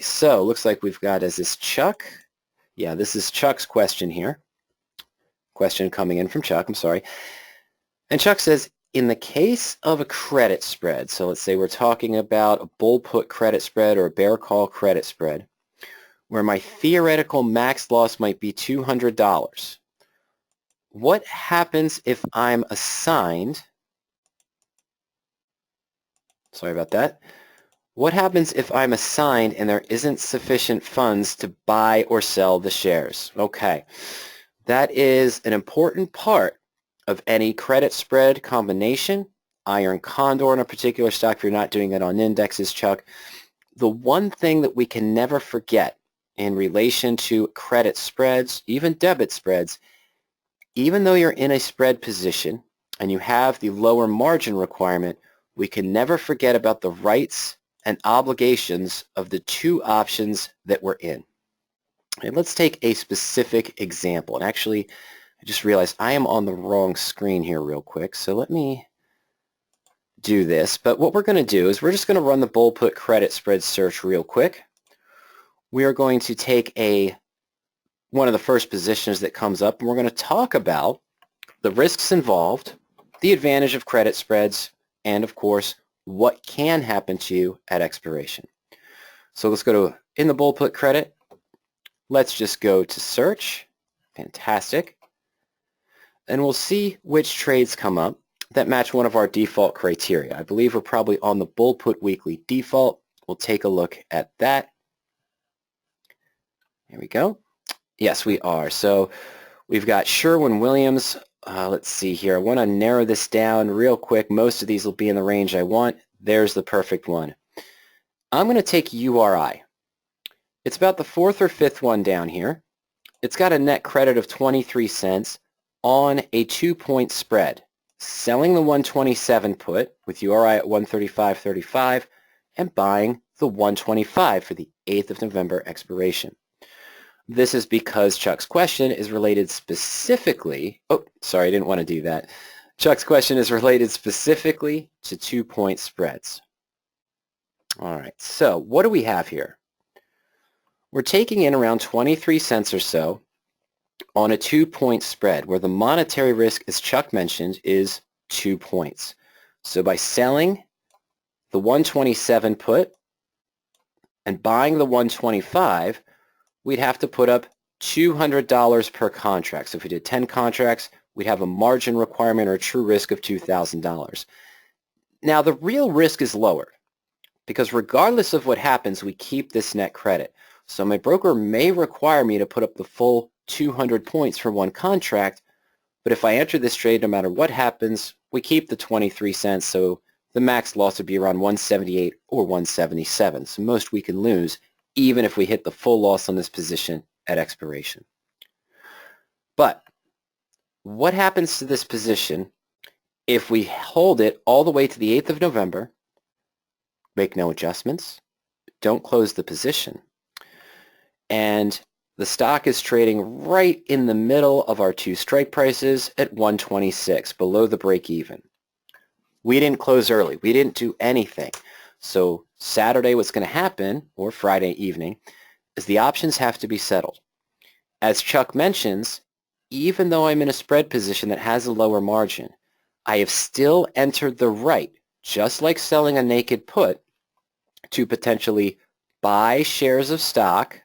so looks like we've got, is this Chuck? Yeah, this is Chuck's question here. Question coming in from Chuck, I'm sorry. And Chuck says, in the case of a credit spread, so let's say we're talking about a bull put credit spread or a bear call credit spread, where my theoretical max loss might be $200. What happens if I'm assigned, sorry about that, what happens if I'm assigned and there isn't sufficient funds to buy or sell the shares? Okay, that is an important part of any credit spread combination, iron condor in a particular stock if you're not doing it on indexes, Chuck. The one thing that we can never forget in relation to credit spreads, even debit spreads, even though you're in a spread position and you have the lower margin requirement, we can never forget about the rights and obligations of the two options that we're in. And let's take a specific example. And actually, I just realized I am on the wrong screen here real quick, so let me do this. But what we're going to do is we're just going to run the bull put credit spread search real quick. We are going to take one of the first positions that comes up, and we're going to talk about the risks involved, the advantage of credit spreads, and of course, what can happen to you at expiration. So let's go to, in the bull put credit, let's just go to search. Fantastic. And we'll see which trades come up that match one of our default criteria. I believe we're probably on the bull put weekly default. We'll take a look at that. Here we go. Yes, we are. So we've got Sherwin-Williams. Let's see here. I want to narrow this down real quick. Most of these will be in the range I want. There's the perfect one. I'm going to take URI. It's about the fourth or fifth one down here. It's got a net credit of 23 cents on a 2-point spread. Selling the 127 put with URI at 135.35 and buying the 125 for the 8th of November expiration. This is because Chuck's question is related specifically, oh, sorry, I didn't want to do that. Chuck's question is related specifically to 2-point spreads. All right, so what do we have here? We're taking in around 23 cents or so on a 2-point spread where the monetary risk, as Chuck mentioned, is 2 points. So by selling the 127 put and buying the 125, we'd have to put up $200 per contract. So if we did 10 contracts, we'd have a margin requirement or a true risk of $2,000. Now the real risk is lower because regardless of what happens, we keep this net credit. So my broker may require me to put up the full 200 points for one contract, but if I enter this trade, no matter what happens, we keep the 23 cents, so the max loss would be around 178 or 177. So most we can lose, even if we hit the full loss on this position at expiration. But what happens to this position if we hold it all the way to the 8th of November, make no adjustments, don't close the position, and the stock is trading right in the middle of our two strike prices at 126, below the break even. We didn't close early. We didn't do anything. So Saturday, what's going to happen, or Friday evening, is the options have to be settled. As Chuck mentions, even though I'm in a spread position that has a lower margin, I have still entered the right, just like selling a naked put, to potentially buy shares of stock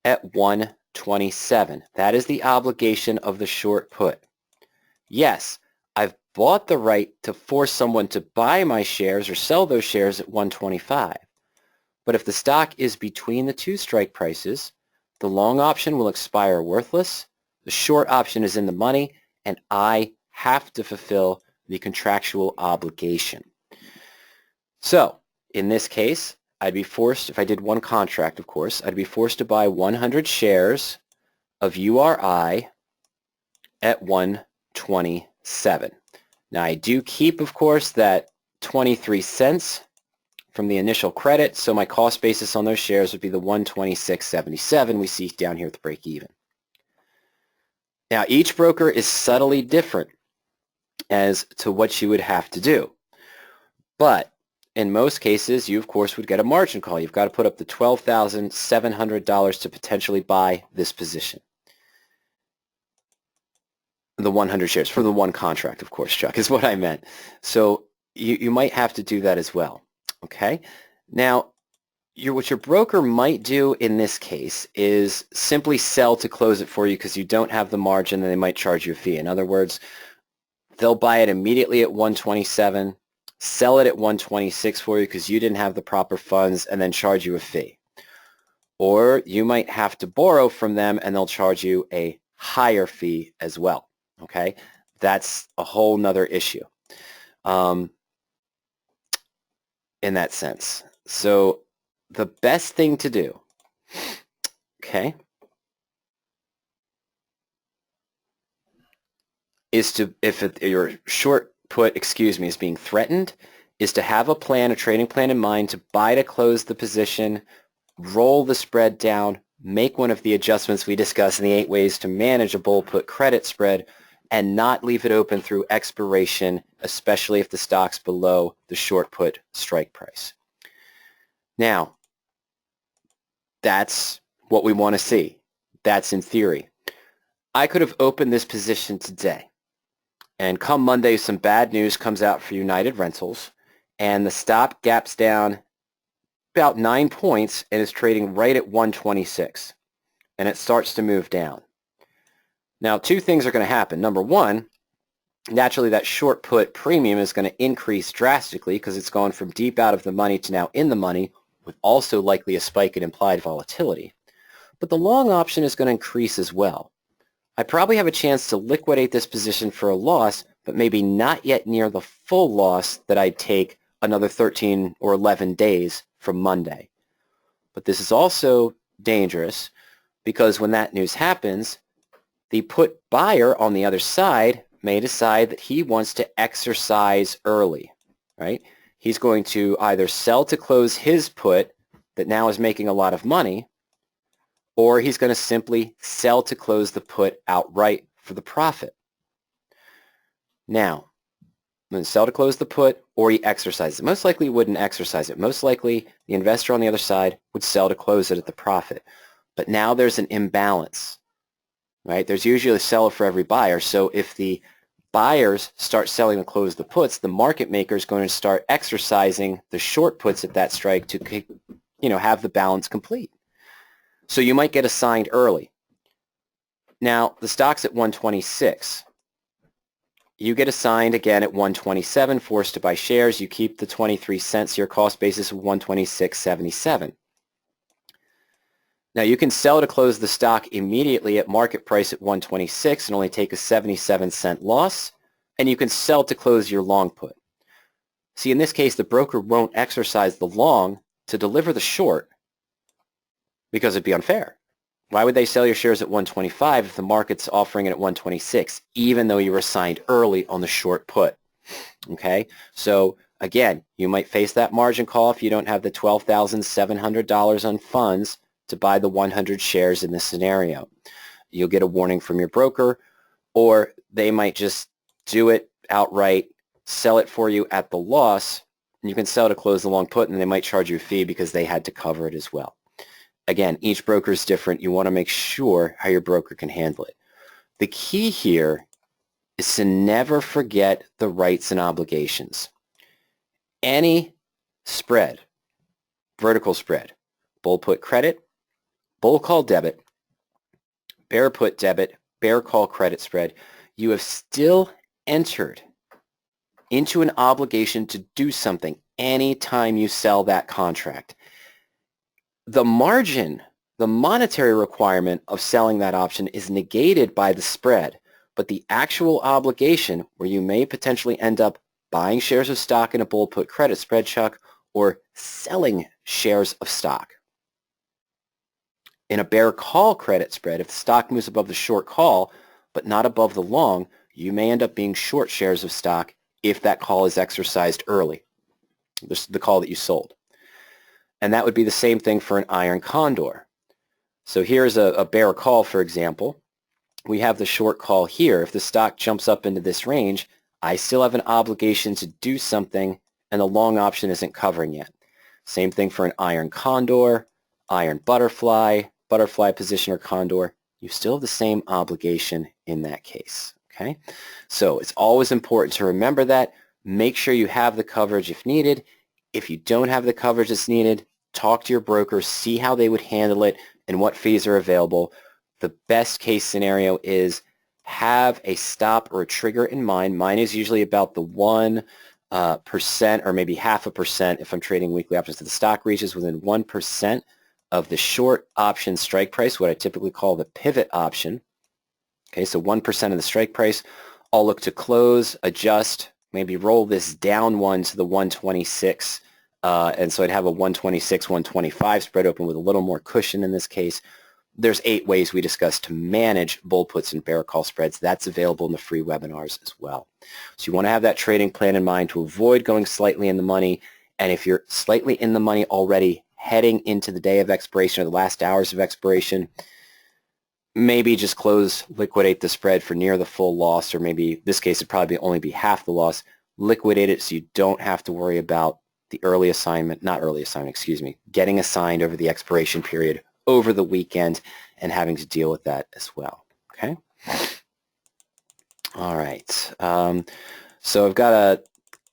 at 127. That is the obligation of the short put. Yes, I've bought the right to force someone to buy my shares or sell those shares at 125. But if the stock is between the two strike prices, the long option will expire worthless, the short option is in the money, and I have to fulfill the contractual obligation. So, in this case, I'd be forced, if I did one contract, of course, I'd be forced to buy 100 shares of URI at 127. Now, I do keep, of course, that 23 cents from the initial credit, so my cost basis on those shares would be the 126.77 we see down here at the break even. Now, each broker is subtly different as to what you would have to do. But in most cases, you, of course, would get a margin call. You've got to put up the $12,700 to potentially buy this position. The 100 shares for the one contract, of course, Chuck, is what I meant. So you might have to do that as well. Okay? Now, what your broker might do in this case is simply sell to close it for you because you don't have the margin and they might charge you a fee. In other words, they'll buy it immediately at 127, sell it at 126 for you because you didn't have the proper funds, and then charge you a fee. Or you might have to borrow from them and they'll charge you a higher fee as well. Okay? That's a whole nother issue in that sense. So the best thing to do, okay, is to, if your short put, is being threatened, is to have a plan, a trading plan in mind to buy to close the position, roll the spread down, make one of the adjustments we discussed in the 8 ways to manage a bull put credit spread, and not leave it open through expiration, especially if the stock's below the short put strike price. Now, that's what we want to see. That's in theory. I could have opened this position today, and come Monday, some bad news comes out for United Rentals, and the stop gaps down about 9 points and is trading right at 126, and it starts to move down. Now, 2 things are going to happen. Number one, naturally that short put premium is going to increase drastically because it's gone from deep out of the money to now in the money, with also likely a spike in implied volatility. But the long option is going to increase as well. I probably have a chance to liquidate this position for a loss, but maybe not yet near the full loss that I'd take another 13 or 11 days from Monday. But this is also dangerous because when that news happens, the put buyer on the other side may decide that he wants to exercise early, right? He's going to either sell to close his put that now is making a lot of money, or he's going to simply sell to close the put outright for the profit. Now, I'm going to sell to close the put, or he exercises it. Most likely he wouldn't exercise it. Most likely the investor on the other side would sell to close it at the profit. But now there's an imbalance, right? There's usually a seller for every buyer. So if the buyers start selling to close the puts, the market maker is going to start exercising the short puts at that strike to, have the balance complete. So you might get assigned early. Now, the stock's at 126. You get assigned again at 127, forced to buy shares. You keep the 23 cents, your cost basis of 126.77. Now, you can sell to close the stock immediately at market price at 126 and only take a 77-cent loss, and you can sell to close your long put. See, in this case, the broker won't exercise the long to deliver the short because it'd be unfair. Why would they sell your shares at 125 if the market's offering it at 126, even though you were assigned early on the short put? Okay, so again, you might face that margin call if you don't have the $12,700 on funds to buy the 100 shares in this scenario. You'll get a warning from your broker, or they might just do it outright, sell it for you at the loss, and you can sell to close the long put, and they might charge you a fee because they had to cover it as well. Again, each broker is different. You want to make sure how your broker can handle it. The key here is to never forget the rights and obligations. Any spread, vertical spread, bull put credit, bull call debit, bear put debit, bear call credit spread, you have still entered into an obligation to do something anytime you sell that contract. The margin, the monetary requirement of selling that option is negated by the spread, but the actual obligation where you may potentially end up buying shares of stock in a bull put credit spread, Chuck, or selling shares of stock. In a bear call credit spread, if the stock moves above the short call but not above the long, you may end up being short shares of stock if that call is exercised early, the call that you sold. And that would be the same thing for an iron condor. So here's a bear call, for example. We have the short call here. If the stock jumps up into this range, I still have an obligation to do something and the long option isn't covering yet. Same thing for an iron condor, iron butterfly, butterfly position or condor. You still have the same obligation in that case. Okay, so it's always important to remember that. Make sure you have the coverage if needed. If you don't have the coverage that's needed, talk to your broker, see how they would handle it and what fees are available. The best case scenario is have a stop or a trigger in mind. Mine is usually about the 1% or maybe 0.5% if I'm trading weekly options. So the stock reaches within 1% of the short option strike price, what I typically call the pivot option. Okay, so 1% of the strike price. I'll look to close, adjust, maybe roll this down one to the 126. And so I'd have a 126, 125 spread open with a little more cushion in this case. There's 8 ways we discussed to manage bull puts and bear call spreads. That's available in the free webinars as well. So you want to have that trading plan in mind to avoid going slightly in the money. And if you're slightly in the money already heading into the day of expiration or the last hours of expiration, maybe just close, liquidate the spread for near the full loss, or maybe in this case it'd probably only be half the loss. Liquidate it so you don't have to worry about the early assignment, not early assignment, excuse me, getting assigned over the expiration period over the weekend and having to deal with that as well. Okay. All right. So I've got a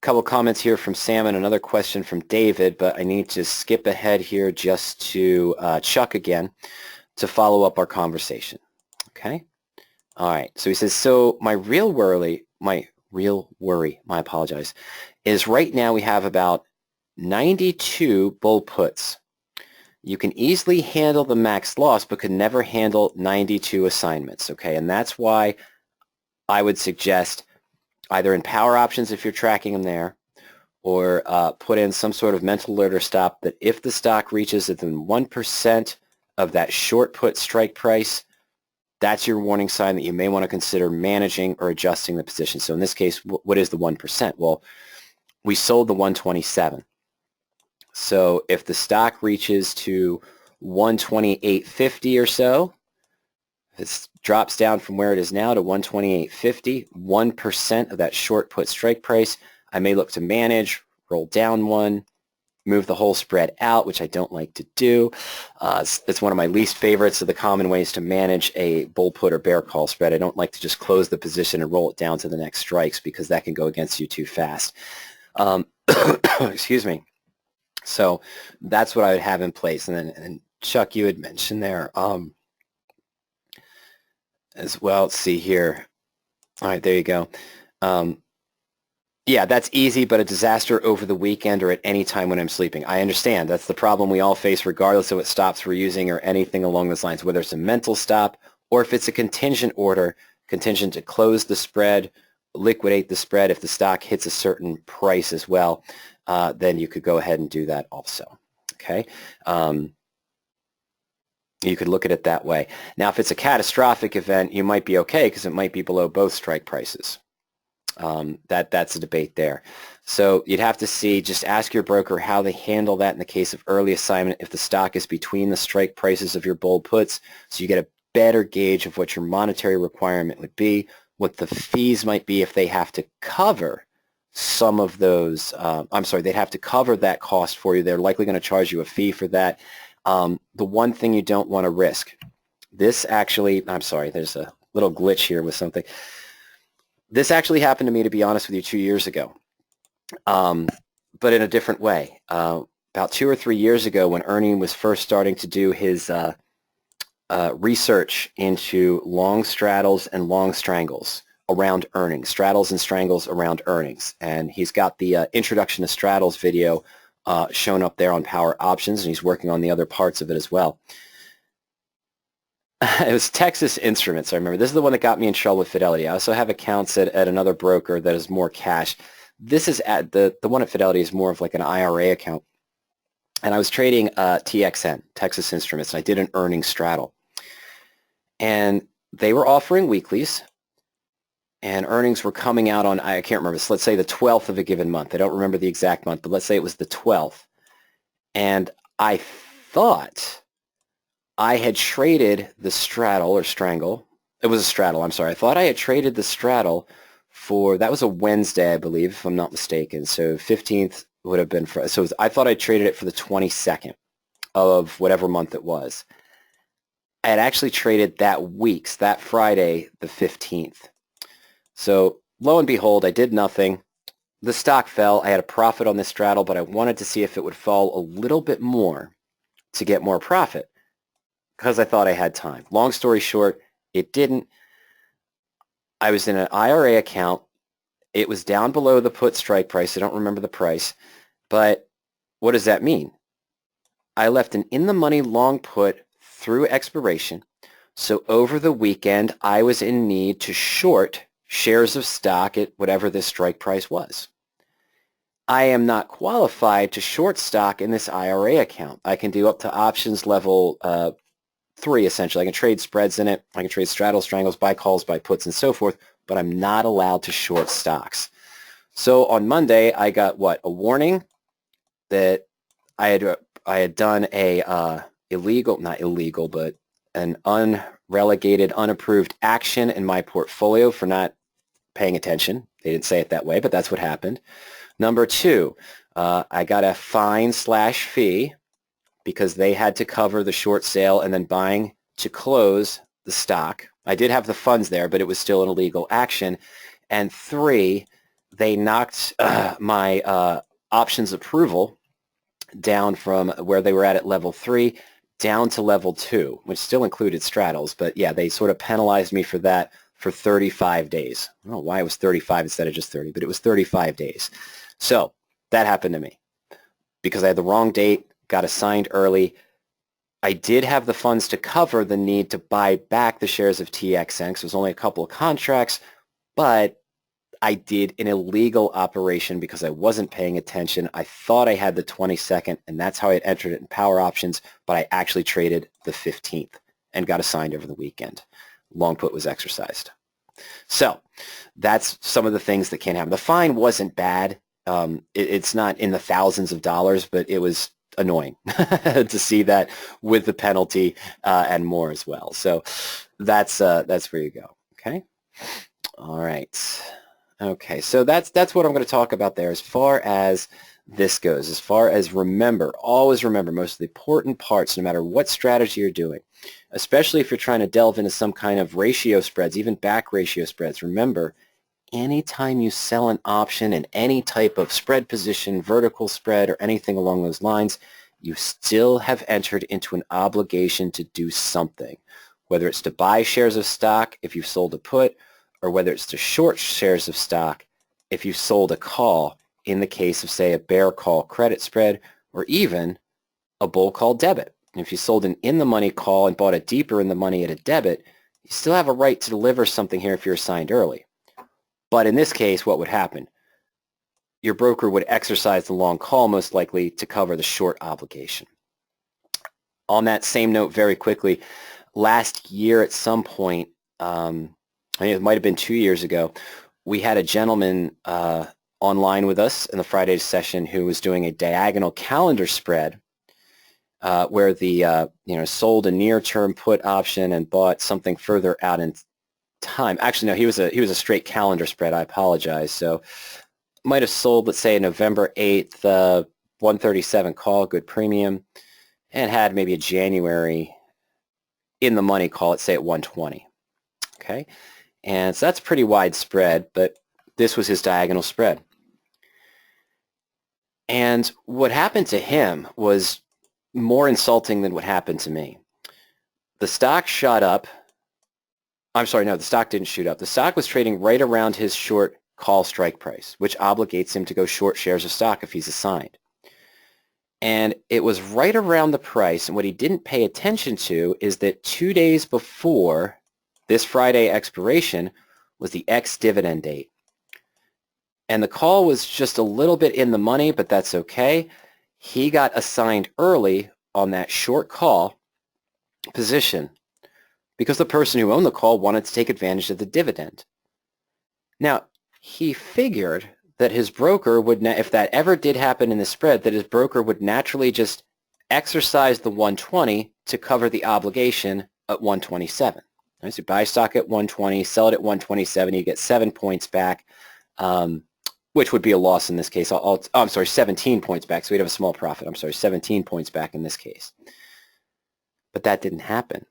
couple comments here from Sam and another question from David, but I need to skip ahead here just to Chuck again to follow up our conversation. Okay. All right. So he says, so my worry, is right now we have about 92 bull puts. You can easily handle the max loss, but could never handle 92 assignments. Okay. And that's why I would suggest either in power options if you're tracking them there, or put in some sort of mental alert or stop that if the stock reaches within 1% of that short put strike price, that's your warning sign that you may want to consider managing or adjusting the position. So in this case, what is the 1%? Well, we sold the 127. So if the stock reaches to 128.50 or so, it drops down from where it is now to 128.50, 1% of that short put strike price, I may look to manage, roll down one, move the whole spread out, which I don't like to do. It's one of my least favorites of the common ways to manage a bull put or bear call spread. I don't like to just close the position and roll it down to the next strikes because that can go against you too fast. Excuse me. So that's what I would have in place. And then, and Chuck, you had mentioned there as well. Let's see here. All right, there you go. Yeah, that's easy, but a disaster over the weekend or at any time when I'm sleeping. I understand. That's the problem we all face regardless of what stops we're using or anything along those lines, whether it's a mental stop or if it's a contingent order, contingent to close the spread, liquidate the spread if the stock hits a certain price as well, then you could go ahead and do that also. Okay. You could look at it that way. Now, if it's a catastrophic event, you might be okay because it might be below both strike prices. That's a debate there. So you'd have to see, just ask your broker how they handle that in the case of early assignment if the stock is between the strike prices of your bull puts, so you get a better gauge of what your monetary requirement would be, what the fees might be if they have to cover some of those, they'd have to cover that cost for you. They're likely going to charge you a fee for that. The one thing you don't want to risk, this actually, there's a little glitch here with something. This actually happened to me, to be honest with you, 2 years ago, but in a different way. About 2 or 3 years ago when Ernie was first starting to do his research into long straddles and long strangles around earnings, straddles and strangles around earnings. And he's got the introduction to straddles video shown up there on Power Options, and he's working on the other parts of it as well. It was Texas Instruments, I remember. This is the one that got me in trouble with Fidelity. I also have accounts at another broker that is more cash. This is at the one at Fidelity is more of like an IRA account. And I was trading TXN, Texas Instruments, and I did an earnings straddle. And they were offering weeklies, and earnings were coming out on, I can't remember, so let's say the 12th of a given month. I don't remember the exact month, but let's say it was the 12th. And I thought I had traded the straddle or strangle. It was a straddle, I'm sorry. I thought I had traded the straddle that was a Wednesday, I believe, if I'm not mistaken. So 15th would have been, so I thought I traded it for the 22nd of whatever month it was. I had actually traded that Friday, the 15th. So lo and behold, I did nothing. The stock fell. I had a profit on this straddle, but I wanted to see if it would fall a little bit more to get more profit because I thought I had time. Long story short, it didn't. I was in an IRA account. It was down below the put strike price. I don't remember the price, but what does that mean? I left an in-the-money long put through expiration, so over the weekend I was in need to short shares of stock at whatever this strike price was. I am not qualified to short stock in this IRA account. I can do up to options level 3, essentially. I can trade spreads in it. I can trade straddles, triangles, buy calls, buy puts, and so forth, but I'm not allowed to short stocks. So on Monday, I got what? A warning that I had done a not illegal, but an unrelegated, unapproved action in my portfolio for not paying attention. They didn't say it that way, but that's what happened. Number 2, I got a fine/fee because they had to cover the short sale and then buying to close the stock. I did have the funds there, but it was still an illegal action. And 3, they knocked my options approval down from where they were at level 3 down to level 2, which still included straddles. But yeah, they sort of penalized me for that for 35 days. I don't know why it was 35 instead of just 30, but it was 35 days. So that happened to me because I had the wrong date, got assigned early. I did have the funds to cover the need to buy back the shares of TXN because it was only a couple of contracts, but I did an illegal operation because I wasn't paying attention. I thought I had the 22nd, and that's how I had entered it in power options, but I actually traded the 15th and got assigned over the weekend. Long put was exercised. So that's some of the things that can happen. The fine wasn't bad. It's not in the thousands of dollars, but it was annoying to see that with the penalty and more as well. So that's where you go. Okay. All right. Okay. So that's what I'm going to talk about there as far as this goes. As far as always remember most of the important parts, no matter what strategy you're doing, especially if you're trying to delve into some kind of ratio spreads, even back ratio spreads. Remember, anytime you sell an option in any type of spread position, vertical spread, or anything along those lines, you still have entered into an obligation to do something, whether it's to buy shares of stock if you've sold a put, or whether it's to short shares of stock if you've sold a call in the case of, say, a bear call credit spread, or even a bull call debit. If you sold an in-the-money call and bought it deeper in the money at a debit, you still have a right to deliver something here if you're assigned early. But in this case, what would happen? Your broker would exercise the long call most likely to cover the short obligation. On that same note, very quickly, last year at some point, I mean, it might have been 2 years ago, we had a gentleman online with us in the Friday session who was doing a diagonal calendar spread where the sold a near-term put option and bought something further out in time. Actually, no, he was a straight calendar spread. I apologize. So might have sold, let's say, November 8th, 137 call, good premium, and had maybe a January in the money call, let's say at 120. Okay, and so that's pretty widespread, but this was his diagonal spread. And what happened to him was more insulting than what happened to me. The stock shot up. I'm sorry, no, the stock didn't shoot up. The stock was trading right around his short call strike price, which obligates him to go short shares of stock if he's assigned. And it was right around the price, and what he didn't pay attention to is that 2 days before this Friday expiration was the ex-dividend date. And the call was just a little bit in the money, but that's okay. He got assigned early on that short call position because the person who owned the call wanted to take advantage of the dividend. Now, he figured that his broker would, if that ever did happen in the spread, that his broker would naturally just exercise the 120 to cover the obligation at 127. Right, so you buy stock at 120, sell it at 127, you get 7 points back, which would be a loss in this case. I'm sorry, 17 points back, so we'd have a small profit. I'm sorry, 17 points back in this case. But that didn't happen.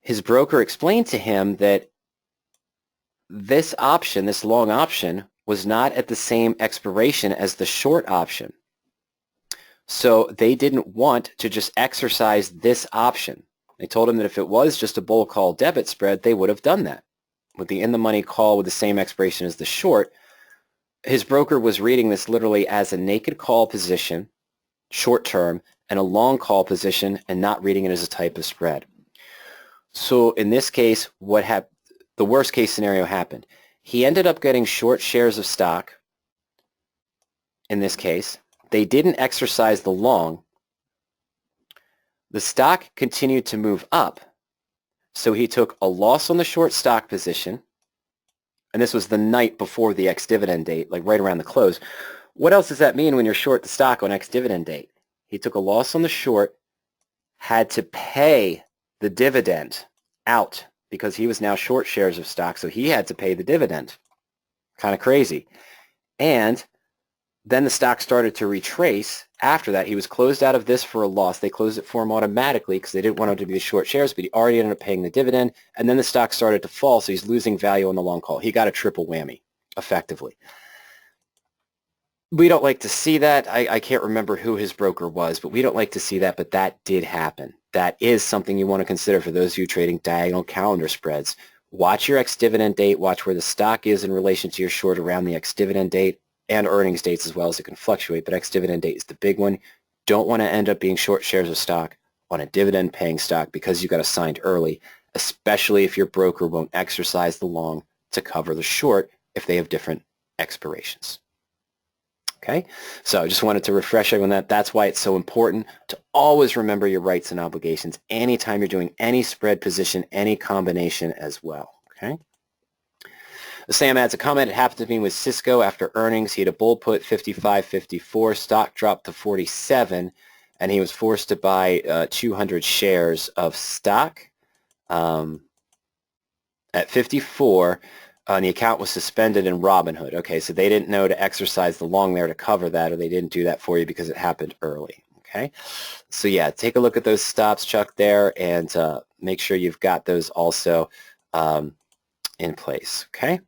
His broker explained to him that this option, this long option, was not at the same expiration as the short option. So they didn't want to just exercise this option. They told him that if it was just a bull call debit spread, they would have done that. With the in-the-money call with the same expiration as the short, his broker was reading this literally as a naked call position, short term, and a long call position, and not reading it as a type of spread. So in this case, the worst case scenario happened. He ended up getting short shares of stock. In this case, they didn't exercise the long. The stock continued to move up, so he took a loss on the short stock position, and this was the night before the ex-dividend date, like right around the close. What else does that mean when you're short the stock on ex-dividend date? He took a loss on the short, had to pay the dividend out because he was now short shares of stock, so he had to pay the dividend. Kind of crazy. And then the stock started to retrace. After that, he was closed out of this for a loss. They closed it for him automatically because they didn't want him to be the short shares, but he already ended up paying the dividend. And then the stock started to fall, so he's losing value on the long call. He got a triple whammy, effectively. We don't like to see that. I can't remember who his broker was, but we don't like to see that, but that did happen. That is something you want to consider for those of you trading diagonal calendar spreads. Watch your ex-dividend date. Watch where the stock is in relation to your short around the ex-dividend date, and earnings dates as well, as it can fluctuate, but ex-dividend date is the big one. Don't want to end up being short shares of stock on a dividend-paying stock because you got assigned early, especially if your broker won't exercise the long to cover the short if they have different expirations. Okay, so I just wanted to refresh everyone that that's why it's so important to always remember your rights and obligations anytime you're doing any spread position, any combination as well. Okay. Sam adds a comment. It happened to me with Cisco after earnings. He had a bull put 55.54. Stock dropped to 47, and he was forced to buy 200 shares of stock at 54. And the account was suspended in Robinhood. Okay, so they didn't know to exercise the long there to cover that, or they didn't do that for you because it happened early. Okay, so yeah, take a look at those stops, Chuck, there, and make sure you've got those also in place. Okay.